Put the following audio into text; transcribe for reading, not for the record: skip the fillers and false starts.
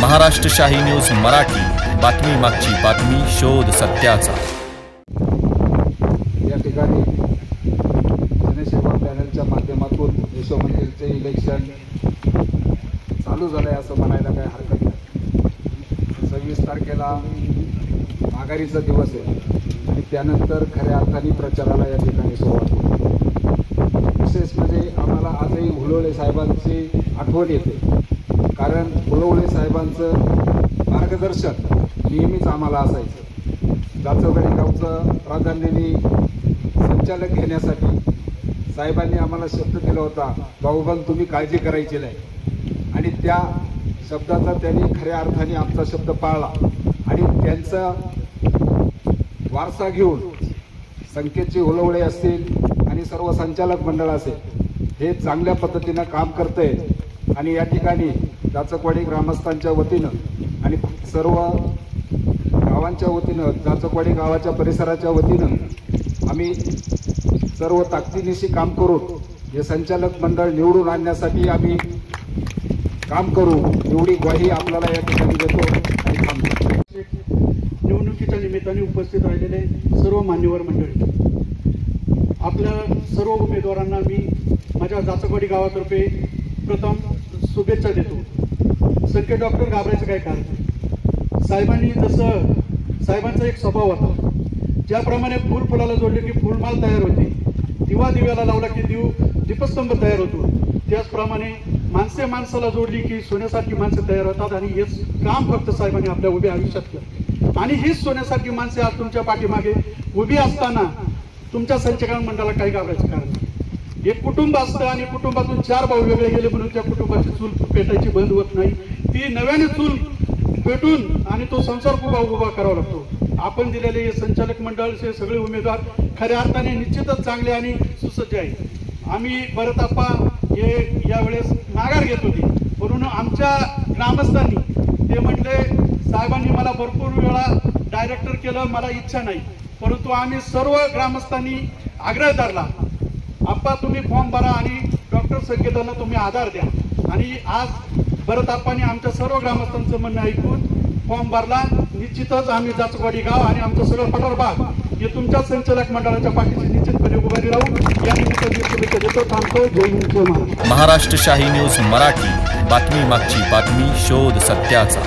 महाराष्ट्र शाही न्यूज मराठी, बातमी मागची बातमी, शोध सत्याचा। या ठिकाणी जनसेवा पॅनलच्या माध्यमातून यशोमंदिरचे इलेक्शन चालू झाले असं म्हणायला काही हरकत नाही। 26 तारखेला माघारीचा दिवस आहे आणि त्यानंतर खऱ्या अर्थाने प्रचाराला या ठिकाणी सुरुवात होते। विशेष म्हणजे आम्हाला आजही हुलोळे साहेबांची आठवण येते, कारण हुलोळे साहेबांचं मार्गदर्शन नेहमीच आम्हाला असायचं। जाचवगडी गावचं प्राधान्याने संचालक घेण्यासाठी साहेबांनी आम्हाला शब्द दिला होता, भाऊबंद तुम्ही काळजी करायची नाही, आणि त्या शब्दाचा त्यांनी खऱ्या अर्थाने आमचा शब्द पाळला आणि त्यांचा वारसा घेऊन संकेतजी हुलोळे असतील आणि सर्व संचालक मंडळ असेल हे चांगल्या पद्धतीनं काम करते। आणि या ठिकाणी जाचकवाडी ग्रामस्थांच्या वतीनं आणि सर्व गावांच्या वतीनं, जाचकवाडी गावाच्या परिसराच्या वतीनं आम्ही सर्व ताकदीनिशी काम करून हे संचालक मंडळ निवडून आणण्यासाठी आम्ही काम करू, एवढी ग्वाही आपल्याला या ठिकाणी देतो आणि थांबतो। निवडणुकीच्या निमित्ताने उपस्थित राहिलेले सर्व मान्यवर मंडळी, आपल्या सर्व उमेदवारांना मी माझ्या जाचकवाडी गावातर्फे प्रथम शुभेच्छा देतो। संकेत डॉक्टर घाबरायचं काय कारण, साहेबांनी जसं साहेबांचा एक स्वभाव होता, ज्याप्रमाणे फुल फुलाला जोडले की फुलमाल तयार होते, दिवा दिव्याला लावला की दीपस्तंभ तयार होतो, त्याचप्रमाणे माणसे माणसाला जोडली की सोन्यासारखी माणसं तयार होतात। आणि हेच काम फक्त साहेबांनी आपल्या उभ्या आयुष्यात केलं आणि हीच सोन्यासारखी माणसे आज तुमच्या पाठीमागे उभी असताना तुमच्या संचालक मंडळाला काही घाबरायचं कारण नाही। एक कुटुंब असतं आणि कुटुंबातून 4 भाऊ वेगळे गेले म्हणून त्या कुटुंबाची चूल पेटायची बंद होत नाही, ती नव्याने चूल पेटून आणि तो संसार उभा करावा लागतो। आपण दिलेले हे संचालक मंडळाचे सगळे उमेदवार खऱ्या अर्थाने निश्चितच चांगले आणि सुसज्ज आहेत। आम्ही भरतप्पा हे यावेळेस माघार घेत होते, म्हणून आमच्या ग्रामस्थांनी ते म्हटले, साहेबांनी मला भरपूर वेळा डायरेक्टर केलं, मला इच्छा नाही, परंतु आम्ही सर्व ग्रामस्थांनी आग्रह धरला, आप्पा तुम्ही फॉर्म भरा आणि डॉक्टर संकेतांना तुम्ही आधार द्या। आणि आज भरतप्पांनी आमच्या सर्व ग्रामस्थांचं म्हणणं ऐकून फॉर्म भरला। निश्चितच आम्ही जाचकवाडी गाव आणि आमचं सगळं पठारभाग हे तुमच्या संचालक मंडळाच्या पाठीशी निश्चितपणे उभारी राहू या निमित्ताने शुभेच्छा देतो। थांबतो। जय हिंद, जय महाराष्ट्र। महाराष्ट्र शाही न्यूज मराठी, बातमी मागची बातमी, शोध सत्याचा।